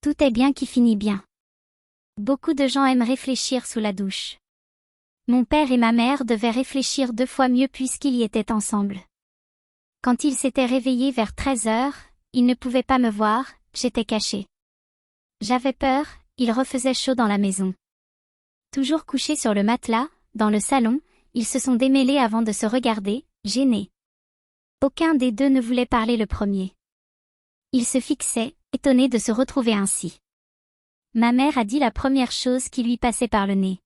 Tout est bien qui finit bien. Beaucoup de gens aiment réfléchir sous la douche. Mon père et ma mère devaient réfléchir 2 fois mieux puisqu'ils y étaient ensemble. Quand ils s'étaient réveillés vers 13 heures, ils ne pouvaient pas me voir, j'étais cachée. J'avais peur, il refaisait chaud dans la maison. Toujours couchés sur le matelas, dans le salon, ils se sont démêlés avant de se regarder, gênés. Aucun des deux ne voulait parler le premier. Ils se fixaient, étonnés de se retrouver ainsi. Ma mère a dit la première chose qui lui passait par le nez.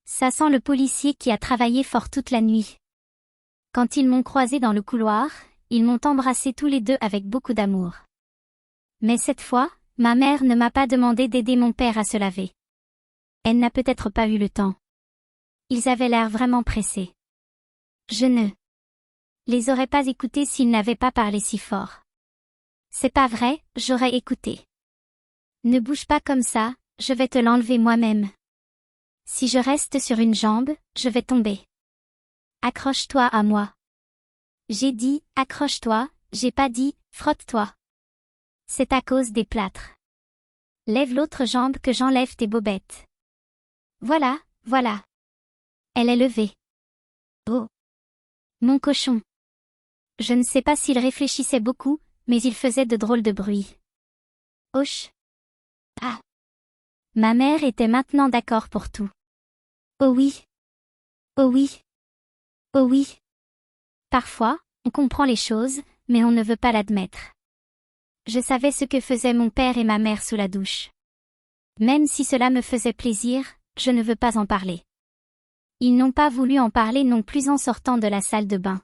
Ça sent le policier qui a travaillé fort toute la nuit. Quand ils m'ont croisé dans le couloir, ils m'ont embrassé tous les deux avec beaucoup d'amour. Mais cette fois, ma mère ne m'a pas demandé d'aider mon père à se laver. Elle n'a peut-être pas eu le temps. Ils avaient l'air vraiment pressés. Je ne les aurais pas écoutés s'ils n'avaient pas parlé si fort. C'est pas vrai, j'aurais écouté. Ne bouge pas comme ça, je vais te l'enlever moi-même. Si je reste sur une jambe, je vais tomber. Accroche-toi à moi. J'ai dit, accroche-toi, j'ai pas dit, frotte-toi. C'est à cause des plâtres. Lève l'autre jambe que j'enlève tes bobettes. Voilà, voilà. Elle est levée. Oh. Mon cochon. Je ne sais pas s'il réfléchissait beaucoup, mais il faisait de drôles de bruits. Hoche. Ah. Ma mère était maintenant d'accord pour tout. Oh oui. Oh oui. Oh oui. Parfois, on comprend les choses, mais on ne veut pas l'admettre. Je savais ce que faisaient mon père et ma mère sous la douche. Même si cela me faisait plaisir, je ne veux pas en parler. Ils n'ont pas voulu en parler non plus en sortant de la salle de bain.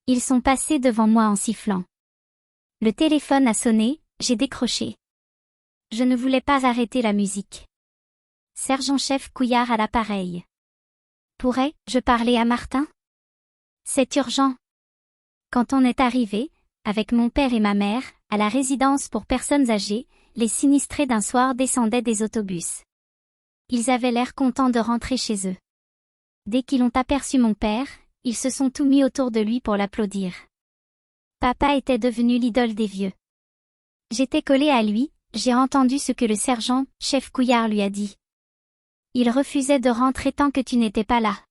Ils sont passés devant moi en sifflant. Le téléphone a sonné, j'ai décroché. Je ne voulais pas arrêter la musique. Sergent-chef Couillard à l'appareil. Pourrais-je parler à Martin? C'est urgent. Quand on est arrivé, avec mon père et ma mère, à la résidence pour personnes âgées, les sinistrés d'un soir descendaient des autobus. Ils avaient l'air contents de rentrer chez eux. Dès qu'ils ont aperçu mon père, ils se sont tous mis autour de lui pour l'applaudir. Papa était devenu l'idole des vieux. J'étais collée à lui, j'ai entendu ce que le sergent-chef Couillard lui a dit. Il refusait de rentrer tant que tu n'étais pas là.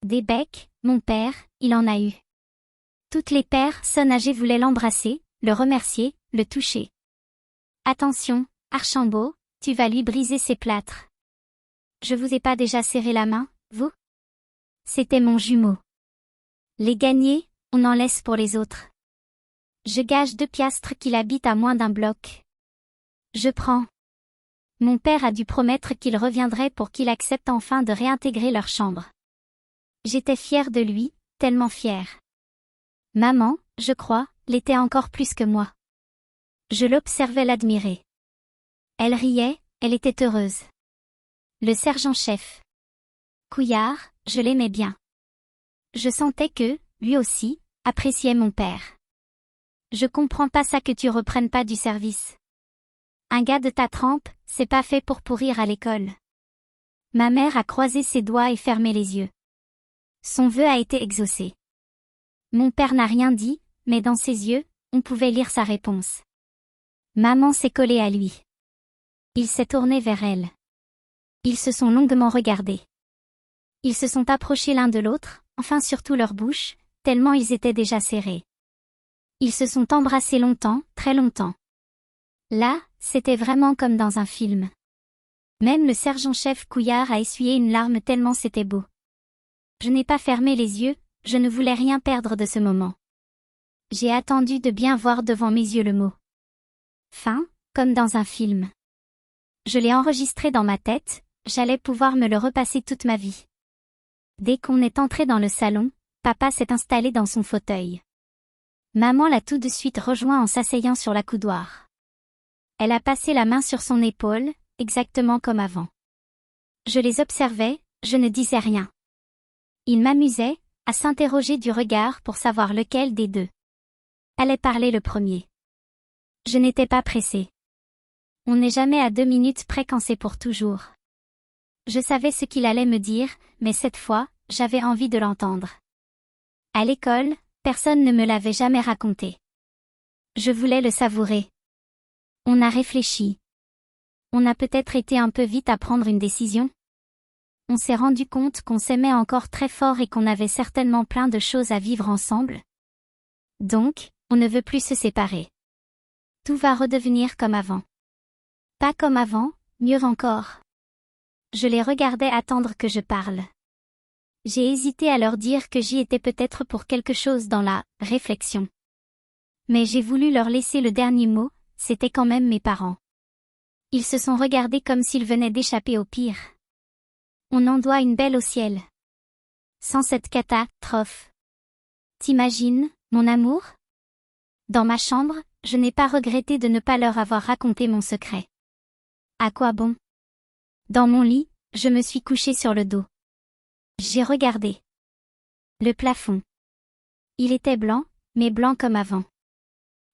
Des becs, mon père, il en a eu. Toutes les personnes âgées voulaient l'embrasser, le remercier, le toucher. Attention, Archambault, tu vas lui briser ses plâtres. Je vous ai pas déjà serré la main, vous? C'était mon jumeau. Les gagnés, on en laisse pour les autres. Je gage 2 piastres qu'il habite à moins d'un bloc. Je prends. Mon père a dû promettre qu'il reviendrait pour qu'il accepte enfin de réintégrer leur chambre. J'étais fière de lui, tellement fière. Maman, je crois, l'était encore plus que moi. Je l'observais l'admirer. Elle riait, elle était heureuse. Le sergent-chef Couillard, je l'aimais bien. Je sentais que, lui aussi, appréciait mon père. Je comprends pas ça que tu reprennes pas du service. Un gars de ta trempe, c'est pas fait pour pourrir à l'école. Ma mère a croisé ses doigts et fermé les yeux. Son vœu a été exaucé. Mon père n'a rien dit, mais dans ses yeux, on pouvait lire sa réponse. Maman s'est collée à lui. Il s'est tourné vers elle. Ils se sont longuement regardés. Ils se sont approchés l'un de l'autre, enfin surtout leurs bouches, tellement ils étaient déjà serrés. Ils se sont embrassés longtemps, très longtemps. Là, c'était vraiment comme dans un film. Même le sergent-chef Couillard a essuyé une larme tellement c'était beau. Je n'ai pas fermé les yeux, je ne voulais rien perdre de ce moment. J'ai attendu de bien voir devant mes yeux le mot. Fin, comme dans un film. Je l'ai enregistré dans ma tête, j'allais pouvoir me le repasser toute ma vie. Dès qu'on est entré dans le salon, papa s'est installé dans son fauteuil. Maman l'a tout de suite rejoint en s'asseyant sur la coudoir. Elle a passé la main sur son épaule, exactement comme avant. Je les observais, je ne disais rien. Ils m'amusaient, à s'interroger du regard pour savoir lequel des deux allait parler le premier. Je n'étais pas pressée. On n'est jamais à 2 minutes près quand c'est pour toujours. Je savais ce qu'il allait me dire, mais cette fois, j'avais envie de l'entendre. À l'école, personne ne me l'avait jamais raconté. Je voulais le savourer. On a réfléchi. On a peut-être été un peu vite à prendre une décision. On s'est rendu compte qu'on s'aimait encore très fort et qu'on avait certainement plein de choses à vivre ensemble. Donc, on ne veut plus se séparer. Tout va redevenir comme avant. Pas comme avant, mieux encore. Je les regardais attendre que je parle. J'ai hésité à leur dire que j'y étais peut-être pour quelque chose dans la réflexion. Mais j'ai voulu leur laisser le dernier mot, c'était quand même mes parents. Ils se sont regardés comme s'ils venaient d'échapper au pire. On en doit une belle au ciel. Sans cette catastrophe. T'imagines, mon amour? Dans ma chambre, je n'ai pas regretté de ne pas leur avoir raconté mon secret. À quoi bon? Dans mon lit, je me suis couchée sur le dos. J'ai regardé le plafond. Il était blanc, mais blanc comme avant.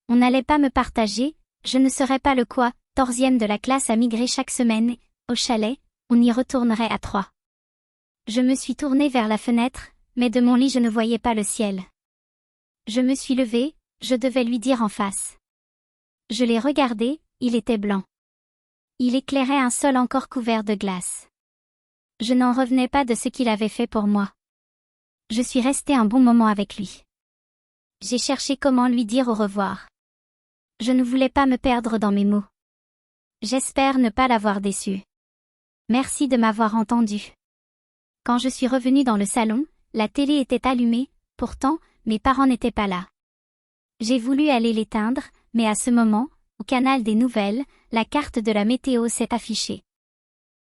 On n'allait pas me partager, je ne serais pas le quatorzième de la classe à migrer chaque semaine, au chalet, on y retournerait à 3. Je me suis tournée vers la fenêtre, mais de mon lit je ne voyais pas le ciel. Je me suis levée, je devais lui dire en face. Je l'ai regardé, il était blanc. Il éclairait un sol encore couvert de glace. Je n'en revenais pas de ce qu'il avait fait pour moi. Je suis restée un bon moment avec lui. J'ai cherché comment lui dire au revoir. Je ne voulais pas me perdre dans mes mots. J'espère ne pas l'avoir déçu. Merci de m'avoir entendu. Quand je suis revenue dans le salon, la télé était allumée, pourtant, mes parents n'étaient pas là. J'ai voulu aller l'éteindre, mais à ce moment, au canal des nouvelles, la carte de la météo s'est affichée.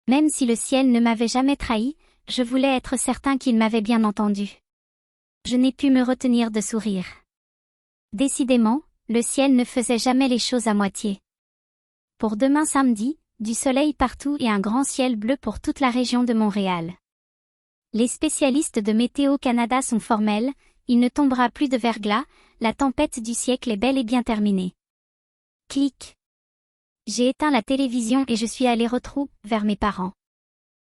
Même si le ciel ne m'avait jamais trahi, je voulais être certain qu'il m'avait bien entendu. Je n'ai pu me retenir de sourire. Décidément, le ciel ne faisait jamais les choses à moitié. Pour demain samedi, du soleil partout et un grand ciel bleu pour toute la région de Montréal. Les spécialistes de Météo Canada sont formels, il ne tombera plus de verglas, la tempête du siècle est bel et bien terminée. Clic. J'ai éteint la télévision et je suis allée vers mes parents.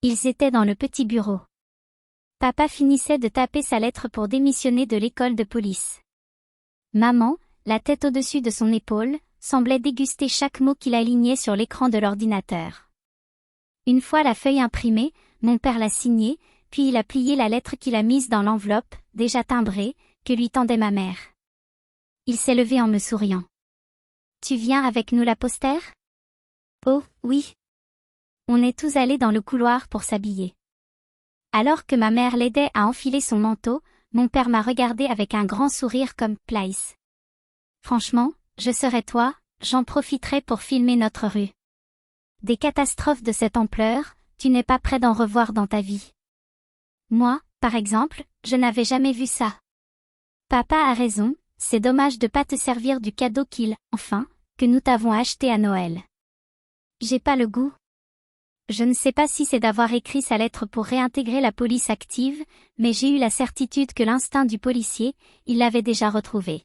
Ils étaient dans le petit bureau. Papa finissait de taper sa lettre pour démissionner de l'école de police. Maman, la tête au-dessus de son épaule, semblait déguster chaque mot qu'il alignait sur l'écran de l'ordinateur. Une fois la feuille imprimée, mon père l'a signée, puis il a plié la lettre qu'il a mise dans l'enveloppe, déjà timbrée, que lui tendait ma mère. Il s'est levé en me souriant. Tu viens avec nous la poster? Oh, oui. On est tous allés dans le couloir pour s'habiller. Alors que ma mère l'aidait à enfiler son manteau, mon père m'a regardé avec un grand sourire comme « Place ». Franchement, je serais toi, j'en profiterais pour filmer notre rue. Des catastrophes de cette ampleur, tu n'es pas prêt d'en revoir dans ta vie. Moi, par exemple, je n'avais jamais vu ça. Papa a raison, c'est dommage de pas te servir du cadeau que nous t'avons acheté à Noël. J'ai pas le goût. Je ne sais pas si c'est d'avoir écrit sa lettre pour réintégrer la police active, mais j'ai eu la certitude que l'instinct du policier, il l'avait déjà retrouvé.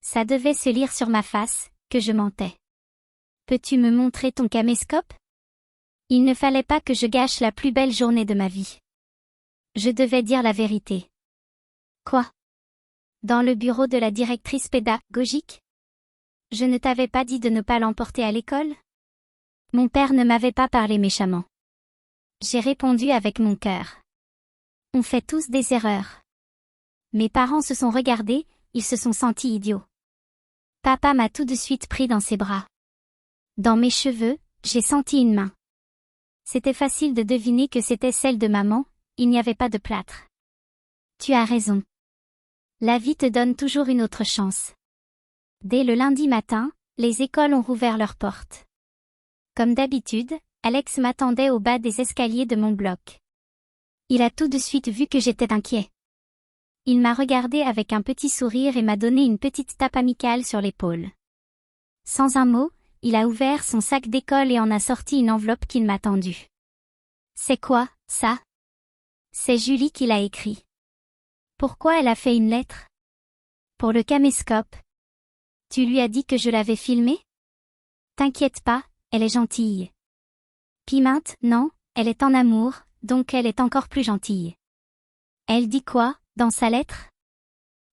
Ça devait se lire sur ma face, que je mentais. Peux-tu me montrer ton caméscope? Il ne fallait pas que je gâche la plus belle journée de ma vie. Je devais dire la vérité. Quoi? Dans le bureau de la directrice pédagogique? Je ne t'avais pas dit de ne pas l'emporter à l'école? Mon père ne m'avait pas parlé méchamment. J'ai répondu avec mon cœur. On fait tous des erreurs. Mes parents se sont regardés, ils se sont sentis idiots. Papa m'a tout de suite pris dans ses bras. Dans mes cheveux, j'ai senti une main. C'était facile de deviner que c'était celle de maman, il n'y avait pas de plâtre. Tu as raison. La vie te donne toujours une autre chance. Dès le lundi matin, les écoles ont rouvert leurs portes. Comme d'habitude, Alex m'attendait au bas des escaliers de mon bloc. Il a tout de suite vu que j'étais inquiet. Il m'a regardé avec un petit sourire et m'a donné une petite tape amicale sur l'épaule. Sans un mot, il a ouvert son sac d'école et en a sorti une enveloppe qu'il m'a tendue. C'est quoi, ça? C'est Julie qui l'a écrit. Pourquoi elle a fait une lettre? Pour le caméscope. Tu lui as dit que je l'avais filmé? T'inquiète pas, elle est gentille. Puis maintenant, elle est en amour, donc elle est encore plus gentille. Elle dit quoi, dans sa lettre?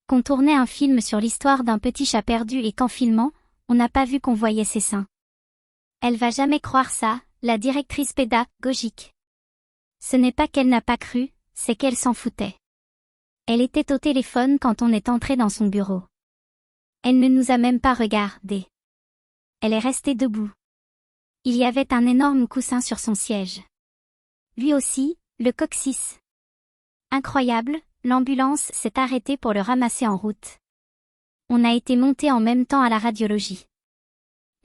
Qu'on tournait un film sur l'histoire d'un petit chat perdu et qu'en filmant, on n'a pas vu qu'on voyait ses seins. Elle va jamais croire ça, la directrice pédagogique. Ce n'est pas qu'elle n'a pas cru, c'est qu'elle s'en foutait. Elle était au téléphone quand on est entré dans son bureau. Elle ne nous a même pas regardés. Elle est restée debout. Il y avait un énorme coussin sur son siège. Lui aussi, le coccyx. Incroyable, l'ambulance s'est arrêtée pour le ramasser en route. On a été monté en même temps à la radiologie.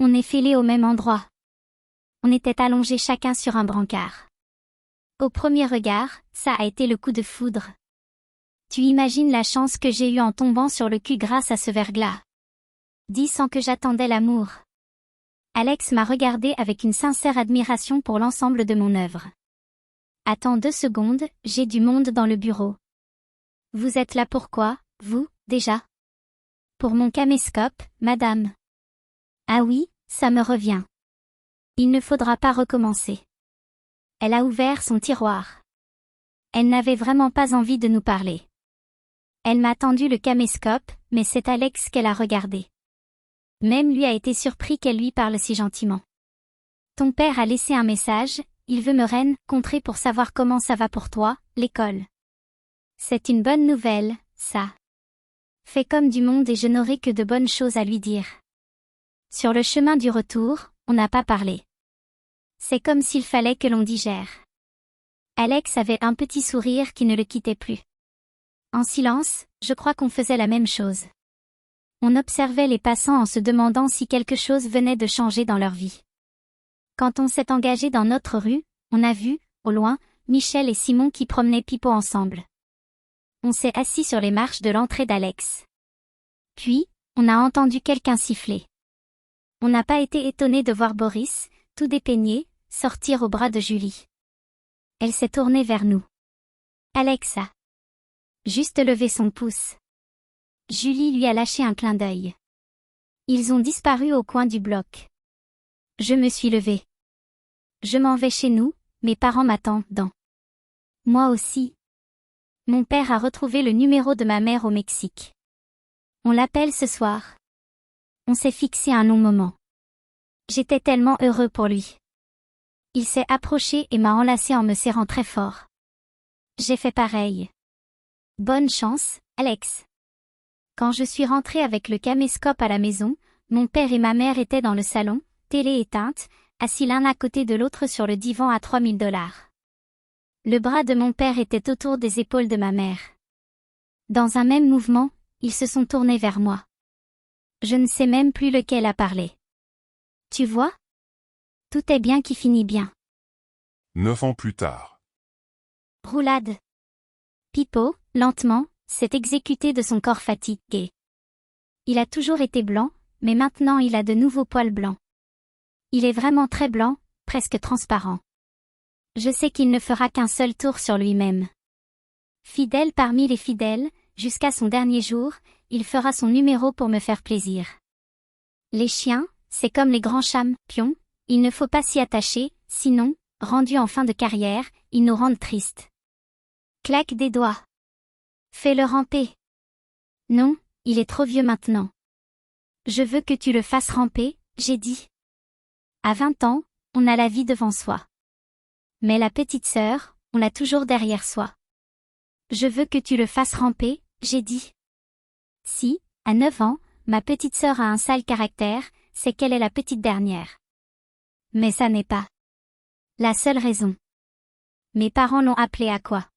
On est filé au même endroit. On était allongés chacun sur un brancard. Au premier regard, ça a été le coup de foudre. Tu imagines la chance que j'ai eue en tombant sur le cul grâce à ce verglas. Dis sans que j'attendais l'amour. Alex m'a regardé avec une sincère admiration pour l'ensemble de mon œuvre. Attends 2 secondes, j'ai du monde dans le bureau. Vous êtes là pourquoi, vous, déjà? Pour mon caméscope, madame. Ah oui, ça me revient. Il ne faudra pas recommencer. Elle a ouvert son tiroir. Elle n'avait vraiment pas envie de nous parler. Elle m'a tendu le caméscope, mais c'est Alex qu'elle a regardé. Même lui a été surpris qu'elle lui parle si gentiment. Ton père a laissé un message, il veut me rencontrer pour savoir comment ça va pour toi, l'école. C'est une bonne nouvelle, ça. Fais comme du monde et je n'aurai que de bonnes choses à lui dire. Sur le chemin du retour, on n'a pas parlé. C'est comme s'il fallait que l'on digère. Alex avait un petit sourire qui ne le quittait plus. En silence, je crois qu'on faisait la même chose. On observait les passants en se demandant si quelque chose venait de changer dans leur vie. Quand on s'est engagé dans notre rue, on a vu, au loin, Michel et Simon qui promenaient Pipo ensemble. On s'est assis sur les marches de l'entrée d'Alex. Puis, on a entendu quelqu'un siffler. On n'a pas été étonné de voir Boris, tout dépeigné, sortir au bras de Julie. Elle s'est tournée vers nous. Alex a juste levé son pouce. Julie lui a lâché un clin d'œil. Ils ont disparu au coin du bloc. Je me suis levée. Je m'en vais chez nous, mes parents m'attendent. Moi aussi. Mon père a retrouvé le numéro de ma mère au Mexique. On l'appelle ce soir. On s'est fixé un long moment. J'étais tellement heureux pour lui. Il s'est approché et m'a enlacé en me serrant très fort. J'ai fait pareil. Bonne chance, Alex. Quand je suis rentrée avec le caméscope à la maison, mon père et ma mère étaient dans le salon, télé éteinte, assis l'un à côté de l'autre sur le divan à $3000. Le bras de mon père était autour des épaules de ma mère. Dans un même mouvement, ils se sont tournés vers moi. Je ne sais même plus lequel a parlé. Tu vois? Tout est bien qui finit bien. 9 ans plus tard. Roulade. Pipo, lentement, s'est exécuté de son corps fatigué. Il a toujours été blanc, mais maintenant il a de nouveaux poils blancs. Il est vraiment très blanc, presque transparent. Je sais qu'il ne fera qu'un seul tour sur lui-même. Fidèle parmi les fidèles, jusqu'à son dernier jour, il fera son numéro pour me faire plaisir. Les chiens, c'est comme les grands champions, il ne faut pas s'y attacher, sinon, rendus en fin de carrière, ils nous rendent tristes. Claque des doigts. Fais-le ramper. Non, il est trop vieux maintenant. Je veux que tu le fasses ramper, j'ai dit. À 20 ans, on a la vie devant soi. Mais la petite sœur, on l'a toujours derrière soi. Je veux que tu le fasses ramper, j'ai dit. Si, à 9 ans, ma petite sœur a un sale caractère, c'est qu'elle est la petite dernière. Mais ça n'est pas la seule raison. Mes parents l'ont appelée à quoi?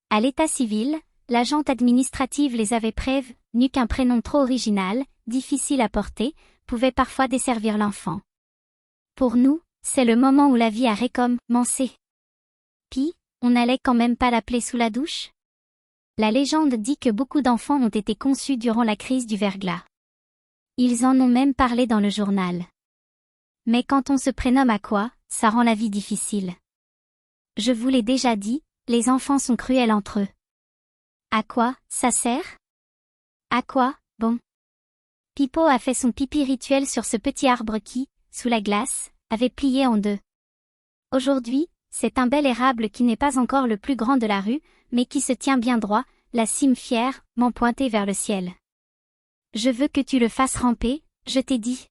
À l'état civil, l'agente administrative les avait prévenus qu'un prénom trop original, difficile à porter, pouvait parfois desservir l'enfant. Pour nous, c'est le moment où la vie a recommencé. Puis, on n'allait quand même pas l'appeler sous la douche? La légende dit que beaucoup d'enfants ont été conçus durant la crise du verglas. Ils en ont même parlé dans le journal. Mais quand on se prénomme à quoi, ça rend la vie difficile. Je vous l'ai déjà dit, les enfants sont cruels entre eux. À quoi, ça sert? À quoi, bon? Pipo a fait son pipi rituel sur ce petit arbre qui, sous la glace, avait plié en deux. Aujourd'hui, c'est un bel érable qui n'est pas encore le plus grand de la rue, mais qui se tient bien droit, la cime fière, pointée vers le ciel. Je veux que tu le fasses ramper, je t'ai dit.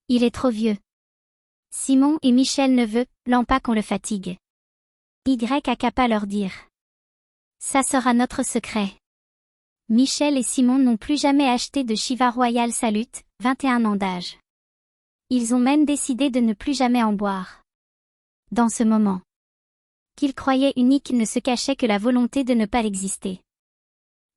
Il est trop vieux. Simon et Michel ne veulent pas qu'on le fatigue. Y a qu'à pas leur dire. Ça sera notre secret. Michel et Simon n'ont plus jamais acheté de Shiva Royal Salute, 21 ans d'âge. Ils ont même décidé de ne plus jamais en boire. Dans ce moment qu'ils croyaient unique ne se cachait que la volonté de ne pas exister.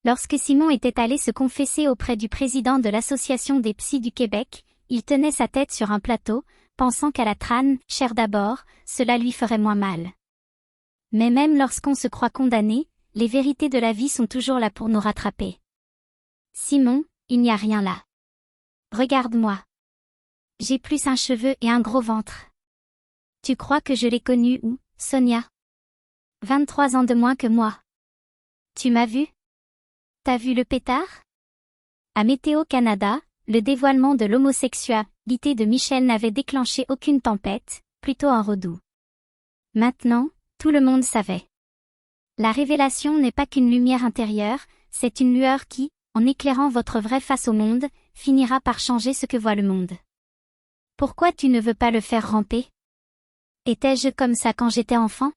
Lorsque Simon était allé se confesser auprès du président de l'Association des psys du Québec, il tenait sa tête sur un plateau, pensant qu'à la trâne, chair d'abord, cela lui ferait moins mal. Mais même lorsqu'on se croit condamné, les vérités de la vie sont toujours là pour nous rattraper. Simon, il n'y a rien là. Regarde-moi. J'ai plus un cheveu et un gros ventre. Tu crois que je l'ai connu où, Sonia? 23 ans de moins que moi. Tu m'as vu? T'as vu le pétard? À Météo Canada, le dévoilement de l'homosexualité de Michel n'avait déclenché aucune tempête, plutôt un redout. Maintenant, tout le monde savait. La révélation n'est pas qu'une lumière intérieure, c'est une lueur qui, en éclairant votre vraie face au monde, finira par changer ce que voit le monde. Pourquoi tu ne veux pas le faire ramper? Étais-je comme ça quand j'étais enfant?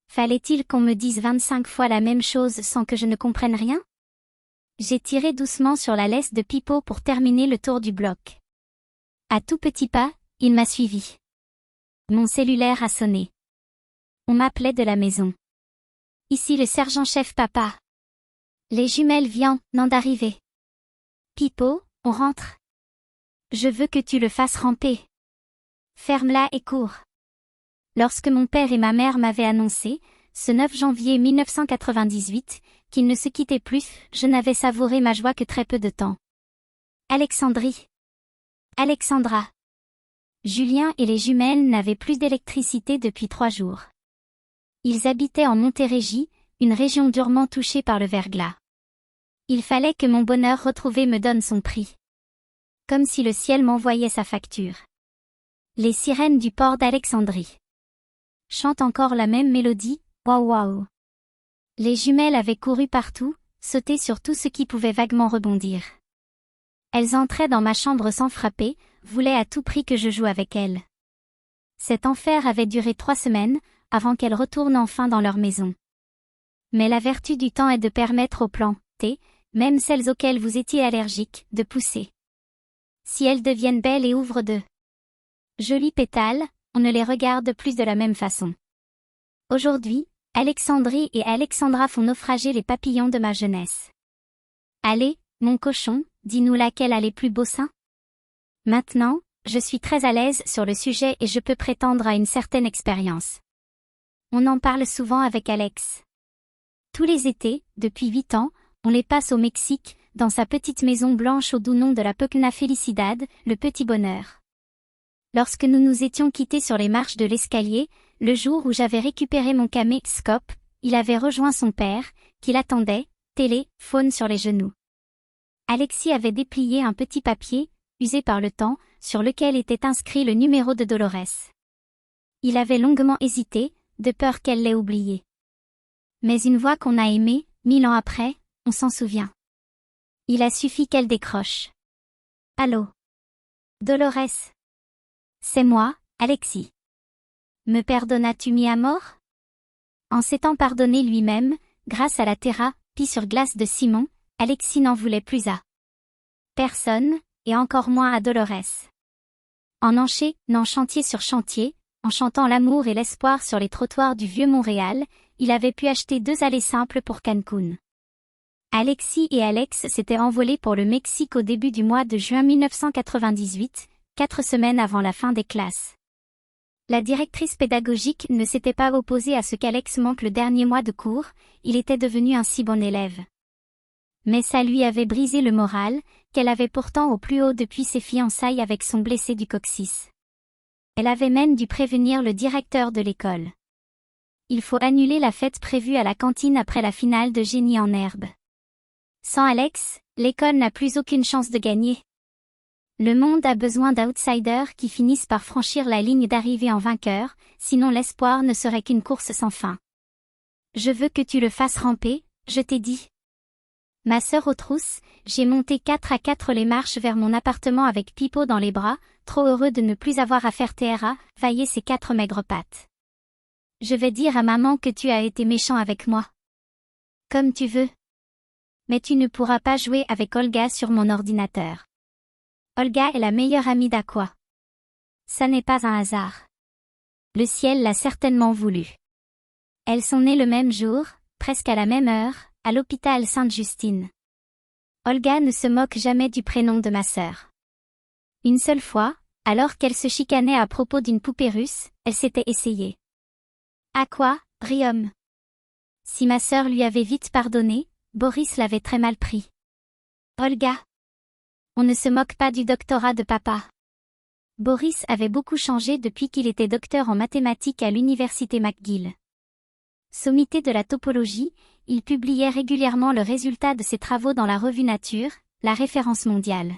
Fallait-il qu'on me dise 25 fois la même chose sans que je ne comprenne rien? J'ai tiré doucement sur la laisse de Pipo pour terminer le tour du bloc. À tout petit pas, il m'a suivi. Mon cellulaire a sonné. On m'appelait de la maison. Ici le sergent-chef papa. Les jumelles viennent d'arriver. Pipo, on rentre. Je veux que tu le fasses ramper. Ferme-la et cours. Lorsque mon père et ma mère m'avaient annoncé, ce 9 janvier 1998, qu'ils ne se quittaient plus, je n'avais savouré ma joie que très peu de temps. Alexandrie. Alexandra. Julien et les jumelles n'avaient plus d'électricité depuis 3 jours. Ils habitaient en Montérégie, une région durement touchée par le verglas. Il fallait que mon bonheur retrouvé me donne son prix. Comme si le ciel m'envoyait sa facture. Les sirènes du port d'Alexandrie chantent encore la même mélodie, waouh waouh. Les jumelles avaient couru partout, sauté sur tout ce qui pouvait vaguement rebondir. Elles entraient dans ma chambre sans frapper, voulaient à tout prix que je joue avec elles. Cet enfer avait duré 3 semaines, avant qu'elles retournent enfin dans leur maison. Mais la vertu du temps est de permettre aux plantes, même celles auxquelles vous étiez allergiques, de pousser. Si elles deviennent belles et ouvrent de jolis pétales, on ne les regarde plus de la même façon. Aujourd'hui, Alexandrie et Alexandra font naufrager les papillons de ma jeunesse. Allez, mon cochon, dis-nous laquelle a les plus beaux seins? Maintenant, je suis très à l'aise sur le sujet et je peux prétendre à une certaine expérience. On en parle souvent avec Alex. Tous les étés, depuis 8 ans, on les passe au Mexique, dans sa petite maison blanche au doux nom de la Pequena Felicidad, le petit bonheur. Lorsque nous nous étions quittés sur les marches de l'escalier, le jour où j'avais récupéré mon caméscope, il avait rejoint son père, qui l'attendait, téléphone sur les genoux. Alexis avait déplié un petit papier, usé par le temps, sur lequel était inscrit le numéro de Dolores. Il avait longuement hésité, de peur qu'elle l'ait oublié. Mais une voix qu'on a aimée, 1000 ans après, on s'en souvient. Il a suffi qu'elle décroche. Allô? Dolores? C'est moi, Alexis. Me pardonnas-tu mis à mort? En s'étant pardonné lui-même, grâce à la thérapie sur glace de Simon, Alexis n'en voulait plus à personne, et encore moins à Dolores. En enchaînant chantier sur chantier, en chantant l'amour et l'espoir sur les trottoirs du vieux Montréal, il avait pu acheter 2 allées simples pour Cancun. Alexis et Alex s'étaient envolés pour le Mexique au début du mois de juin 1998, 4 semaines avant la fin des classes. La directrice pédagogique ne s'était pas opposée à ce qu'Alex manque le dernier mois de cours, il était devenu un si bon élève. Mais ça lui avait brisé le moral, qu'elle avait pourtant au plus haut depuis ses fiançailles avec son blessé du coccyx. Elle avait même dû prévenir le directeur de l'école. Il faut annuler la fête prévue à la cantine après la finale de Génie en herbe. Sans Alex, l'école n'a plus aucune chance de gagner. Le monde a besoin d'outsiders qui finissent par franchir la ligne d'arrivée en vainqueur, sinon l'espoir ne serait qu'une course sans fin. Je veux que tu le fasses ramper, je t'ai dit. Ma sœur aux trousses, j'ai monté 4 à 4 les marches vers mon appartement avec Pipo dans les bras, trop heureux de ne plus avoir à faire travailler ses 4 maigres pattes. Je vais dire à maman que tu as été méchant avec moi. Comme tu veux. Mais tu ne pourras pas jouer avec Olga sur mon ordinateur. Olga est la meilleure amie d'Aqua. Ça n'est pas un hasard. Le ciel l'a certainement voulu. Elles sont nées le même jour, presque à la même heure, à l'hôpital Sainte-Justine. Olga ne se moque jamais du prénom de ma sœur. Une seule fois, alors qu'elle se chicanait à propos d'une poupée russe, elle s'était essayée. Aqua, Riom. Si ma sœur lui avait vite pardonné, Boris l'avait très mal pris. Olga. On ne se moque pas du doctorat de papa. Boris avait beaucoup changé depuis qu'il était docteur en mathématiques à l'université McGill. Sommité de la topologie, il publiait régulièrement le résultat de ses travaux dans la revue Nature, la référence mondiale.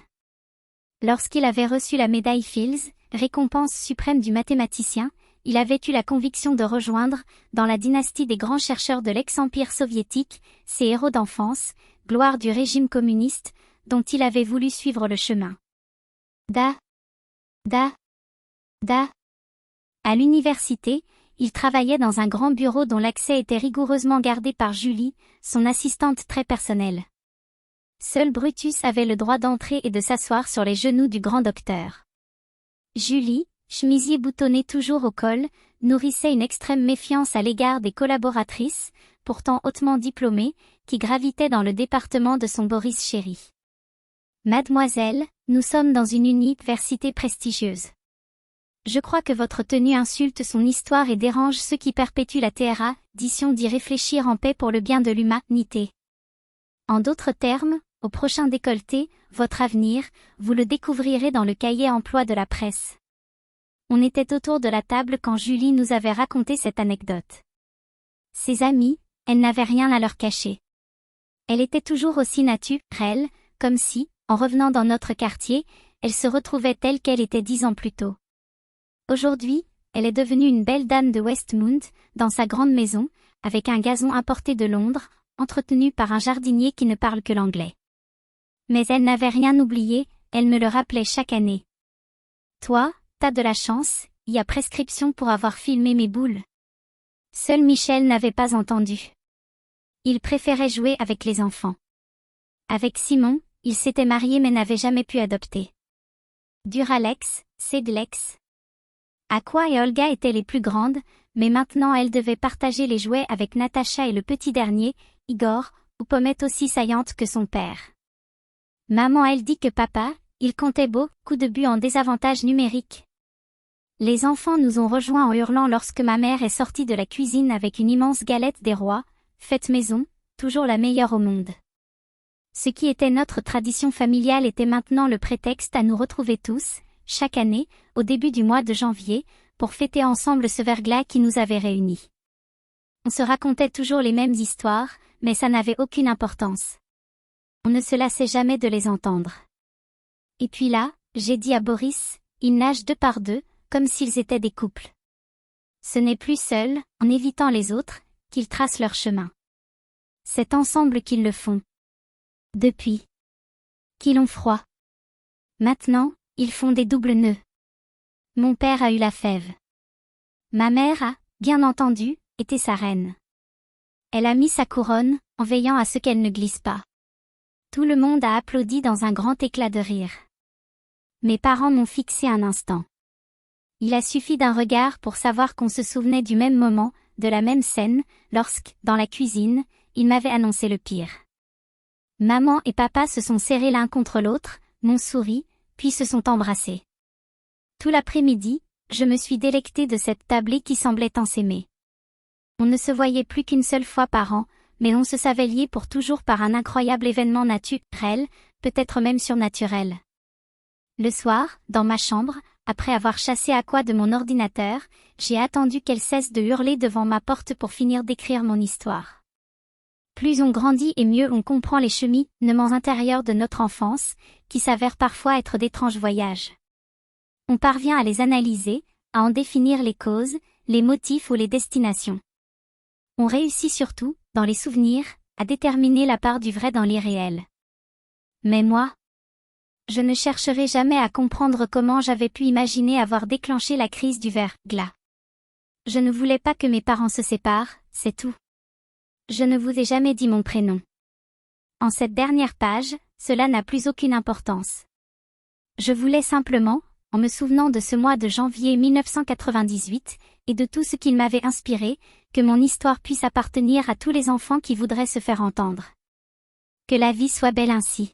Lorsqu'il avait reçu la médaille Fields, récompense suprême du mathématicien, il avait eu la conviction de rejoindre, dans la dynastie des grands chercheurs de l'ex-empire soviétique, ces héros d'enfance, gloire du régime communiste, dont il avait voulu suivre le chemin. À l'université, il travaillait dans un grand bureau dont l'accès était rigoureusement gardé par Julie, son assistante très personnelle. Seul Brutus avait le droit d'entrer et de s'asseoir sur les genoux du grand docteur. Julie, chemisier boutonné toujours au col, nourrissait une extrême méfiance à l'égard des collaboratrices, pourtant hautement diplômées, qui gravitaient dans le département de son Boris chéri. Mademoiselle, nous sommes dans une université prestigieuse. Je crois que votre tenue insulte son histoire et dérange ceux qui perpétuent la tradition d'y réfléchir en paix pour le bien de l'humanité. En d'autres termes, au prochain décolleté, votre avenir, vous le découvrirez dans le cahier emploi de la presse. On était autour de la table quand Julie nous avait raconté cette anecdote. Ses amies, elle n'avait rien à leur cacher. Elle était toujours aussi naturelle, comme si, en revenant dans notre quartier, elle se retrouvait telle qu'elle était 10 ans plus tôt. Aujourd'hui, elle est devenue une belle dame de Westmount, dans sa grande maison, avec un gazon importé de Londres, entretenu par un jardinier qui ne parle que l'anglais. Mais elle n'avait rien oublié, elle me le rappelait chaque année. Toi, t'as de la chance, il y a prescription pour avoir filmé mes boules. Seul Michel n'avait pas entendu. Il préférait jouer avec les enfants. Avec Simon, il s'était marié mais n'avait jamais pu adopter. Duralex, Cedlex. Aqua et Olga étaient les plus grandes, mais maintenant elles devaient partager les jouets avec Natacha et le petit dernier, Igor, ou Pommette aussi saillante que son père. Maman elle dit que papa, il comptait beaucoup de buts en désavantage numérique. Les enfants nous ont rejoints en hurlant lorsque ma mère est sortie de la cuisine avec une immense galette des rois, faite maison, toujours la meilleure au monde. Ce qui était notre tradition familiale était maintenant le prétexte à nous retrouver tous, chaque année, au début du mois de janvier, pour fêter ensemble ce verglas qui nous avait réunis. On se racontait toujours les mêmes histoires, mais ça n'avait aucune importance. On ne se lassait jamais de les entendre. Et puis là, j'ai dit à Boris, ils nagent 2 par 2, comme s'ils étaient des couples. Ce n'est plus seul, en évitant les autres, qu'ils tracent leur chemin. C'est ensemble qu'ils le font. Depuis qu'ils ont froid. Maintenant, ils font des doubles nœuds. Mon père a eu la fève. Ma mère a, bien entendu, été sa reine. Elle a mis sa couronne, en veillant à ce qu'elle ne glisse pas. Tout le monde a applaudi dans un grand éclat de rire. Mes parents m'ont fixé un instant. Il a suffi d'un regard pour savoir qu'on se souvenait du même moment, de la même scène, lorsque, dans la cuisine, ils m'avaient annoncé le pire. Maman et papa se sont serrés l'un contre l'autre, m'ont souri, puis se sont embrassés. Tout l'après-midi, je me suis délectée de cette tablée qui semblait tant s'aimer. On ne se voyait plus qu'une seule fois par an, mais on se savait lié pour toujours par un incroyable événement naturel, peut-être même surnaturel. Le soir, dans ma chambre, après avoir chassé Aqua de mon ordinateur, j'ai attendu qu'elle cesse de hurler devant ma porte pour finir d'écrire mon histoire. Plus on grandit et mieux on comprend les cheminements intérieurs de notre enfance, qui s'avèrent parfois être d'étranges voyages. On parvient à les analyser, à en définir les causes, les motifs ou les destinations. On réussit surtout, dans les souvenirs, à déterminer la part du vrai dans l'irréel. Mais moi, Je ne chercherai jamais à comprendre comment j'avais pu imaginer avoir déclenché la crise du verglas. Je ne voulais pas que mes parents se séparent, c'est tout. Je ne vous ai jamais dit mon prénom. En cette dernière page, cela n'a plus aucune importance. Je voulais simplement, en me souvenant de ce mois de janvier 1998, et de tout ce qu'il m'avait inspiré, que mon histoire puisse appartenir à tous les enfants qui voudraient se faire entendre. Que la vie soit belle ainsi.